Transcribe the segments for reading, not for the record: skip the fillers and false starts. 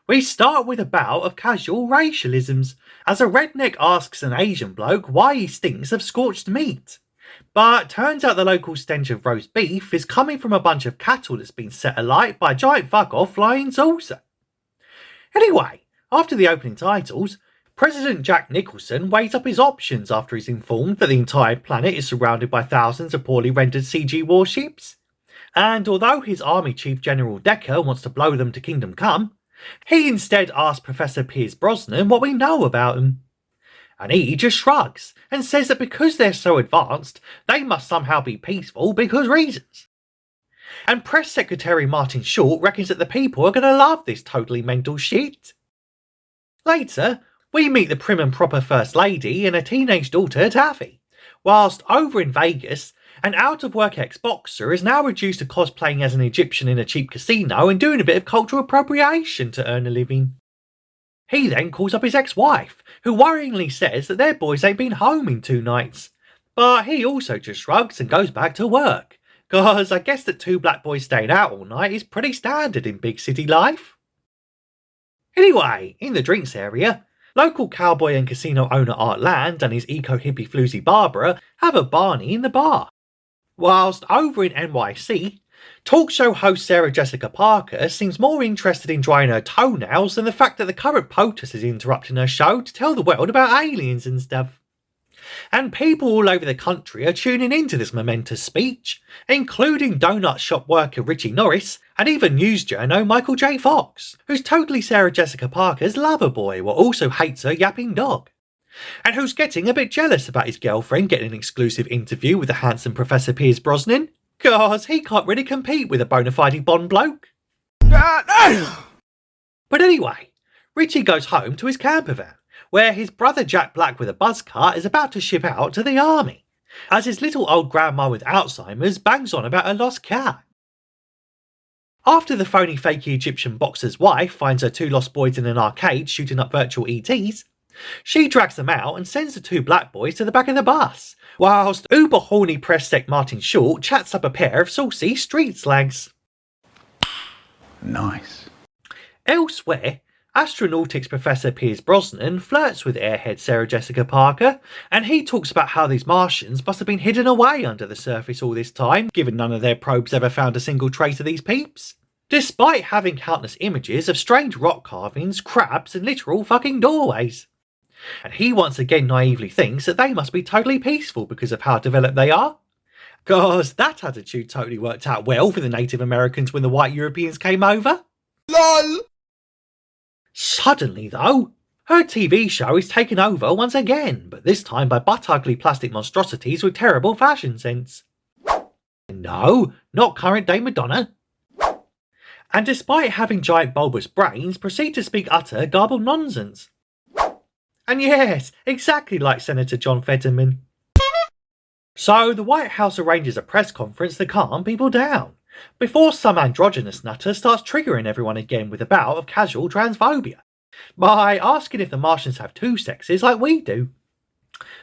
We start with a bout of casual racialisms, as a redneck asks an Asian bloke why he stinks of scorched meat. But turns out the local stench of roast beef is coming from a bunch of cattle that's been set alight by a giant fuck-off flying saucer. Anyway, after the opening titles, President Jack Nicholson weighs up his options after he's informed that the entire planet is surrounded by thousands of poorly rendered CG warships. And although his Army Chief General Decker wants to blow them to Kingdom Come, he instead asks Professor Pierce Brosnan what we know about them. And he just shrugs and says that because they're so advanced, they must somehow be peaceful because reasons. And Press Secretary Martin Short reckons that the people are going to love this totally mental shit. Later, we meet the prim and proper First Lady and her teenage daughter Taffy, whilst over in Vegas, an out-of-work ex-boxer is now reduced to cosplaying as an Egyptian in a cheap casino and doing a bit of cultural appropriation to earn a living. He then calls up his ex-wife, who worryingly says that their boys ain't been home in 2 nights. But he also just shrugs and goes back to work, cause I guess that 2 black boys staying out all night is pretty standard in big city life. Anyway, in the drinks area, local cowboy and casino owner Art Land and his eco-hippie floozy Barbara have a Barney in the bar. Whilst over in NYC, talk show host Sarah Jessica Parker seems more interested in drying her toenails than the fact that the current POTUS is interrupting her show to tell the world about aliens and stuff. And people all over the country are tuning into this momentous speech, including donut shop worker Richie Norris and even news journo Michael J. Fox, who's totally Sarah Jessica Parker's lover boy while also hates her yapping dog, and who's getting a bit jealous about his girlfriend getting an exclusive interview with the handsome Professor Pierce Brosnan, cause he can't really compete with a bona fide Bond bloke. But anyway, Richie goes home to his camper van, where his brother Jack Black with a buzz cut is about to ship out to the army, as his little old grandma with Alzheimer's bangs on about her lost cat. After the phony fakey Egyptian boxer's wife finds her 2 lost boys in an arcade shooting up virtual ETs, she drags them out and sends the 2 black boys to the back of the bus, whilst uber horny press sec Martin Short chats up a pair of saucy street slags. Nice. Elsewhere, Astronautics Professor Pierce Brosnan flirts with airhead Sarah Jessica Parker, and he talks about how these Martians must have been hidden away under the surface all this time, given none of their probes ever found a single trace of these peeps, despite having countless images of strange rock carvings, crabs, and literal fucking doorways. And he once again naively thinks that they must be totally peaceful because of how developed they are. Cause that attitude totally worked out well for the Native Americans when the white Europeans came over. LOL! Suddenly, though, her TV show is taken over once again, but this time by butt-ugly plastic monstrosities with terrible fashion sense. No, not current-day Madonna. And despite having giant bulbous brains, proceed to speak utter garbled nonsense. And yes, exactly like Senator John Fetterman. So the White House arranges a press conference to calm people down, before some androgynous nutter starts triggering everyone again with a bout of casual transphobia, by asking if the Martians have 2 sexes like we do.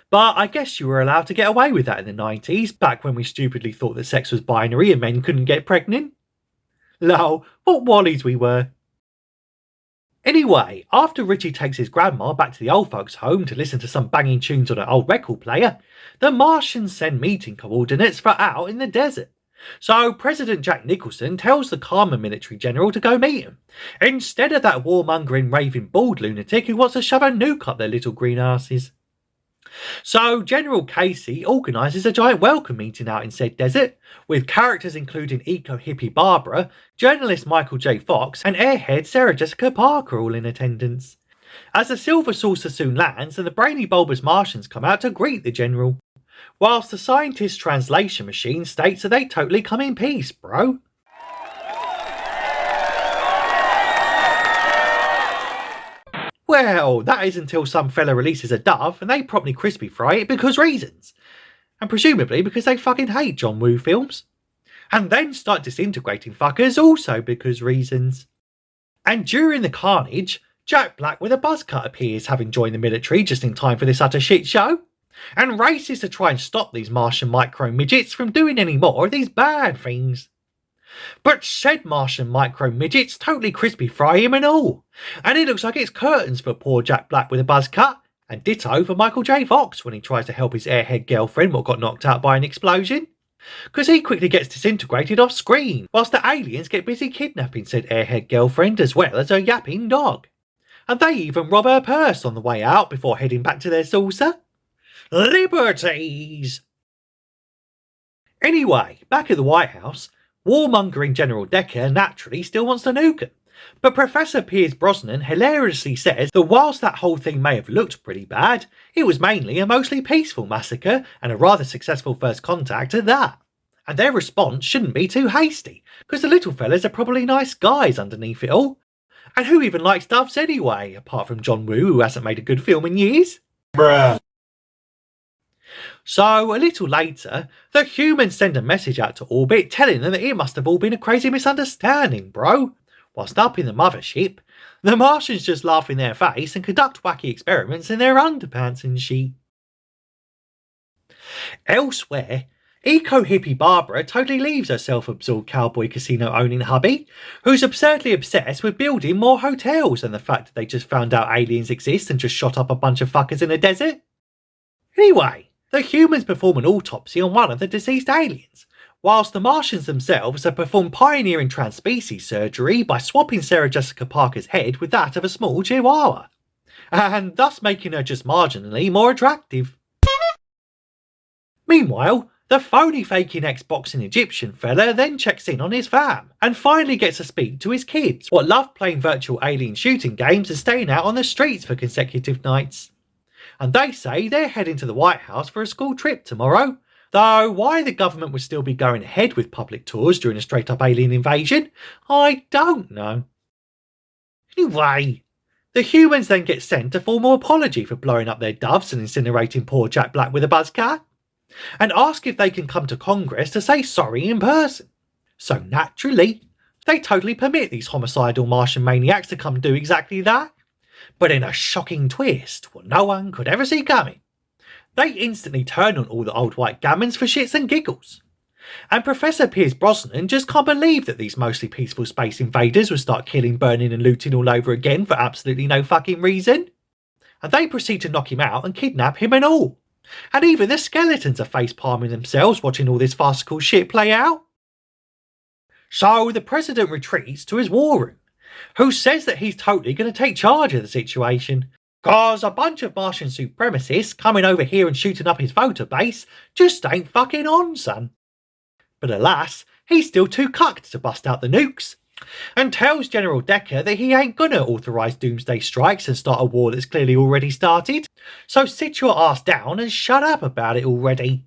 But I guess you were allowed to get away with that in the 90s, back when we stupidly thought that sex was binary and men couldn't get pregnant. Lol, what wallies we were. Anyway, after Richie takes his grandma back to the old folks' home to listen to some banging tunes on an old record player, the Martians send meeting coordinates for out in the desert. So President Jack Nicholson tells the calmer military general to go meet him, instead of that warmongering raving bald lunatic who wants to shove a nuke up their little green asses. So General Casey organises a giant welcome meeting out in said desert, with characters including eco-hippie Barbara, journalist Michael J. Fox and airhead Sarah Jessica Parker all in attendance, as the Silver Saucer soon lands and the brainy bulbous Martians come out to greet the general, whilst the scientist's translation machine states that they totally come in peace, bro. Well, that is until some fella releases a dove and they promptly crispy fry it because reasons. And presumably because they fucking hate John Woo films. And then start disintegrating fuckers also because reasons. And during the carnage, Jack Black with a buzz cut appears, having joined the military just in time for this utter shit show, and races to try and stop these Martian micro midgets from doing any more of these bad things. But said Martian micro midgets totally crispy fry him and all. And it looks like it's curtains for poor Jack Black with a buzz cut, and ditto for Michael J. Fox when he tries to help his airhead girlfriend what got knocked out by an explosion. Because he quickly gets disintegrated off screen, whilst the aliens get busy kidnapping said airhead girlfriend as well as her yapping dog. And they even rob her purse on the way out before heading back to their saucer. Liberties! Anyway, back at the White House, warmongering General Decker naturally still wants to nuke him. But Professor Pierce Brosnan hilariously says that whilst that whole thing may have looked pretty bad, it was mainly a mostly peaceful massacre and a rather successful first contact at that. And their response shouldn't be too hasty, because the little fellas are probably nice guys underneath it all. And who even likes doves anyway, apart from John Woo, who hasn't made a good film in years? Bruh. So, a little later, the humans send a message out to orbit telling them that it must have all been a crazy misunderstanding, bro. Whilst up in the mothership, the Martians just laugh in their face and conduct wacky experiments in their underpants and shit. Elsewhere, eco-hippie Barbara totally leaves her self-absorbed cowboy casino-owning hubby, who's absurdly obsessed with building more hotels than the fact that they just found out aliens exist and just shot up a bunch of fuckers in a desert. Anyway, the humans perform an autopsy on one of the deceased aliens, whilst the Martians themselves have performed pioneering transspecies surgery by swapping Sarah Jessica Parker's head with that of a small chihuahua, and thus making her just marginally more attractive. Meanwhile, the phony-faking ex-boxing Egyptian fella then checks in on his fam, and finally gets to speak to his kids, what love playing virtual alien shooting games and staying out on the streets for consecutive nights. And they say they're heading to the White House for a school trip tomorrow, though why the government would still be going ahead with public tours during a straight-up alien invasion, I don't know. Anyway, the humans then get sent a formal apology for blowing up their doves and incinerating poor Jack Black with a buzz cut, and ask if they can come to Congress to say sorry in person. So naturally, they totally permit these homicidal Martian maniacs to come do exactly that, but in a shocking twist what no one could ever see coming. They instantly turn on all the old white gammons for shits and giggles. And Professor Pierce Brosnan just can't believe that these mostly peaceful space invaders will start killing, burning and looting all over again for absolutely no fucking reason. And they proceed to knock him out and kidnap him and all. And even the skeletons are face-palming themselves watching all this farcical shit play out. So the president retreats to his war room, who says that he's totally going to take charge of the situation, cause a bunch of Martian supremacists coming over here and shooting up his voter base just ain't fucking on, son. But alas, he's still too cucked to bust out the nukes, and tells General Decker that he ain't gonna authorise doomsday strikes and start a war that's clearly already started, so sit your ass down and shut up about it already.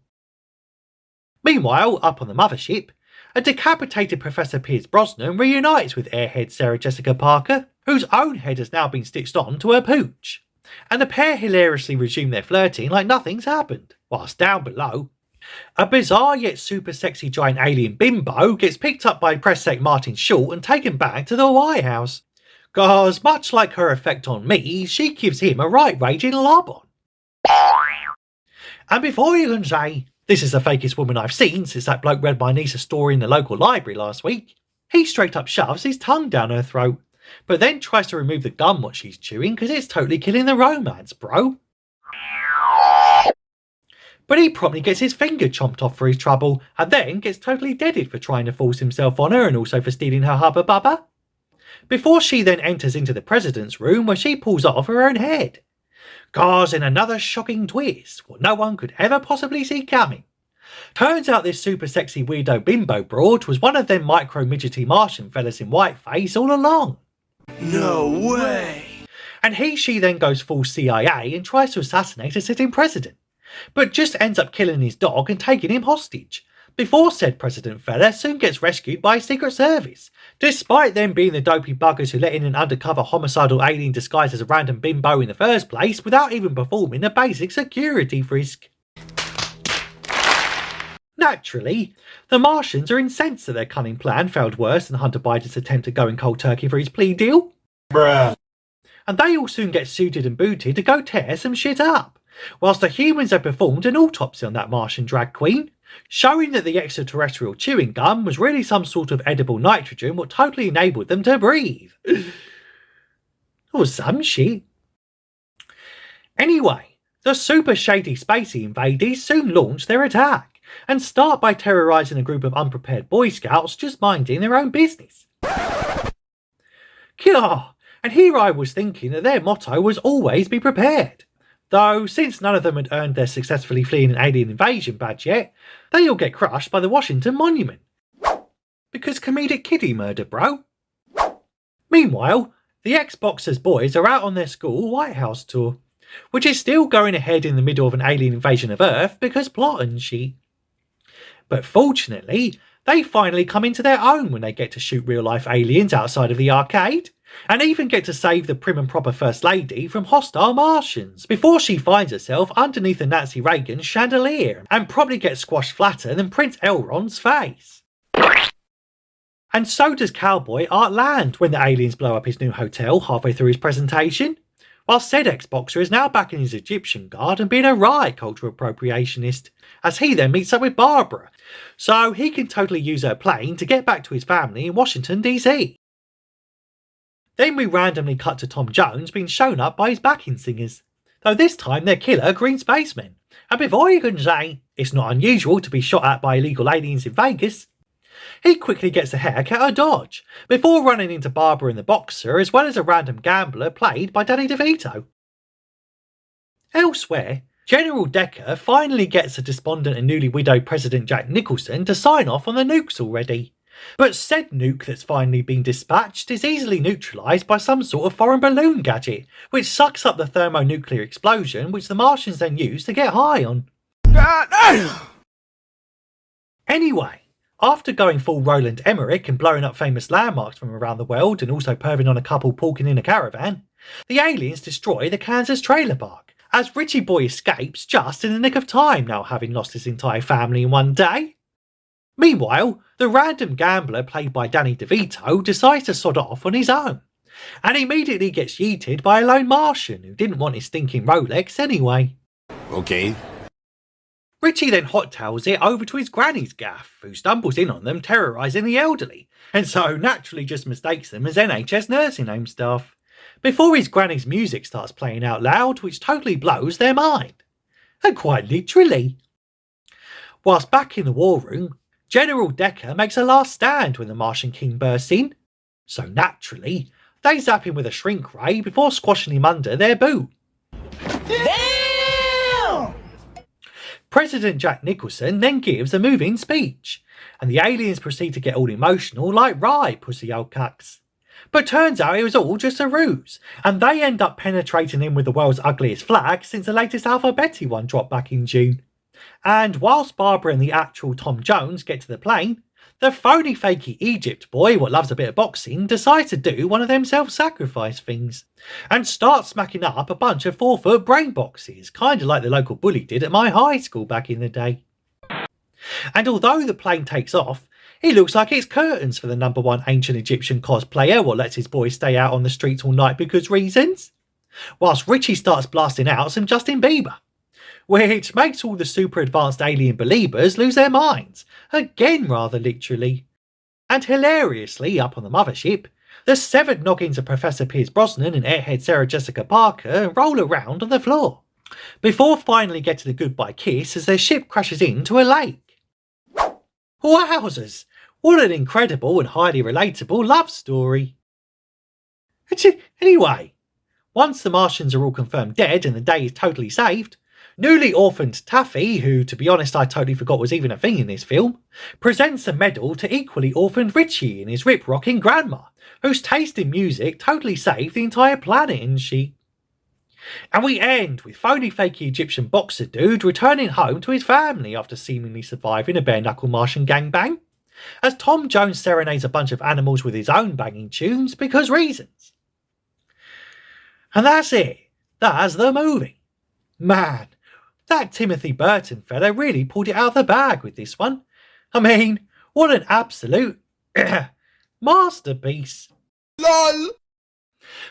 Meanwhile, up on the mothership, a decapitated Professor Pierce Brosnan reunites with airhead Sarah Jessica Parker, whose own head has now been stitched on to her pooch, and the pair hilariously resume their flirting like nothing's happened, whilst down below, a bizarre yet super sexy giant alien bimbo gets picked up by press sec Martin Short and taken back to the White House, cause much like her effect on me, she gives him a right raging lob on. And before you can say, this is the fakest woman I've seen since that bloke read my niece a story in the local library last week, he straight up shoves his tongue down her throat, but then tries to remove the gum what she's chewing because it's totally killing the romance, bro. But he promptly gets his finger chomped off for his trouble, and then gets totally deaded for trying to force himself on her and also for stealing her hubba bubba. Before she then enters into the president's room where she pulls off her own head. Cause in another shocking twist, what no one could ever possibly see coming, turns out this super sexy weirdo bimbo broad was one of them micro midgety Martian fellas in whiteface all along. No way! And she then goes full CIA and tries to assassinate a sitting president, but just ends up killing his dog and taking him hostage, before said president fella soon gets rescued by Secret Service, despite them being the dopey buggers who let in an undercover homicidal alien disguised as a random bimbo in the first place without even performing a basic security frisk. Naturally, the Martians are incensed that their cunning plan failed worse than Hunter Biden's attempt to go in cold turkey for his plea deal. Bruh. And they all soon get suited and booted to go tear some shit up, whilst the humans had performed an autopsy on that Martian drag queen, showing that the extraterrestrial chewing gum was really some sort of edible nitrogen what totally enabled them to breathe. Or some shit. Anyway, the super shady spacey invaders soon launch their attack, and start by terrorising a group of unprepared Boy Scouts just minding their own business. Kyah! And here I was thinking that their motto was always be prepared. Though, since none of them had earned their successfully fleeing an alien invasion badge yet, they all get crushed by the Washington Monument. Because comedic kiddie murder, bro. Meanwhile, the ex-Boxers boys are out on their school White House tour, which is still going ahead in the middle of an alien invasion of Earth because plot and shit. But fortunately, they finally come into their own when they get to shoot real-life aliens outside of the arcade, and even get to save the prim and proper First Lady from hostile Martians before she finds herself underneath the Nancy Reagan chandelier and probably gets squashed flatter than Prince Elrond's face. And so does cowboy Art Land when the aliens blow up his new hotel halfway through his presentation, while said ex-boxer is now back in his Egyptian garb and being a right cultural appropriationist, as he then meets up with Barbara, so he can totally use her plane to get back to his family in Washington DC. Then we randomly cut to Tom Jones being shown up by his backing singers, though this time they're killer green spacemen, and before you can say it's not unusual to be shot at by illegal aliens in Vegas, he quickly gets a haircut at Dodge, before running into Barbara and the Boxer as well as a random gambler played by Danny DeVito. Elsewhere, General Decker finally gets a despondent and newly widowed President Jack Nicholson to sign off on the nukes already. But said nuke that's finally been dispatched is easily neutralised by some sort of foreign balloon gadget, which sucks up the thermonuclear explosion which the Martians then use to get high on. God damn! Anyway, after going full Roland Emmerich and blowing up famous landmarks from around the world and also perving on a couple porking in a caravan, the aliens destroy the Kansas trailer park, as Richie Boy escapes just in the nick of time now having lost his entire family in one day. Meanwhile, the random gambler played by Danny DeVito decides to sod off on his own, and immediately gets yeeted by a lone Martian who didn't want his stinking Rolex anyway. Okay. Richie then hot-tails it over to his granny's gaff, who stumbles in on them terrorising the elderly, and so naturally just mistakes them as NHS nursing home staff, before his granny's music starts playing out loud, which totally blows their mind. And quite literally. Whilst back in the war room, General Decker makes a last stand when the Martian King bursts in, so naturally, they zap him with a shrink ray before squashing him under their boot. Damn! President Jack Nicholson then gives a moving speech, and the aliens proceed to get all emotional like right pussy old cucks. But turns out it was all just a ruse, and they end up penetrating him with the world's ugliest flag since the latest Alphabetti one dropped back in June. And whilst Barbara and the actual Tom Jones get to the plane, the phony fakey Egypt boy what loves a bit of boxing decides to do one of them self-sacrifice things, and starts smacking up a bunch of 4-foot brain boxes, kinda like the local bully did at my high school back in the day. And although the plane takes off, it looks like it's curtains for the #1 ancient Egyptian cosplayer what lets his boys stay out on the streets all night because reasons, whilst Richie starts blasting out some Justin Bieber, which makes all the super advanced alien believers lose their minds, again rather literally. And hilariously, up on the mothership, the severed noggins of Professor Pierce Brosnan and airhead Sarah Jessica Parker roll around on the floor, before finally getting a goodbye kiss as their ship crashes into a lake. Wowzers! What an incredible and highly relatable love story. Anyway, once the Martians are all confirmed dead and the day is totally saved, newly orphaned Taffy, who to be honest I totally forgot was even a thing in this film, presents a medal to equally orphaned Richie and his rip-rocking grandma, whose taste in music totally saved the entire planet and she. And we end with phony fakey Egyptian boxer dude returning home to his family after seemingly surviving a bare-knuckle Martian gangbang, as Tom Jones serenades a bunch of animals with his own banging tunes because reasons. And that's it. That's the movie. Man, that Timothy Burton fella really pulled it out of the bag with this one. I mean, what an absolute masterpiece. LOL!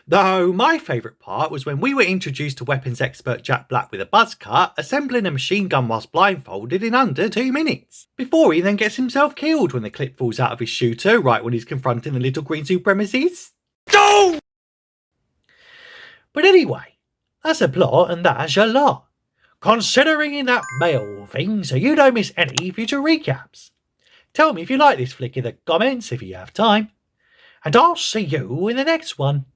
Though my favourite part was when we were introduced to weapons expert Jack Black with a buzz cut, assembling a machine gun whilst blindfolded in under 2 minutes, before he then gets himself killed when the clip falls out of his shooter right when he's confronting the little green supremacists. Go! But anyway, that's a plot and that's your lot. Considering that mail thing so you don't miss any future recaps. Tell me if you like this flick in the comments if you have time. And I'll see you in the next one.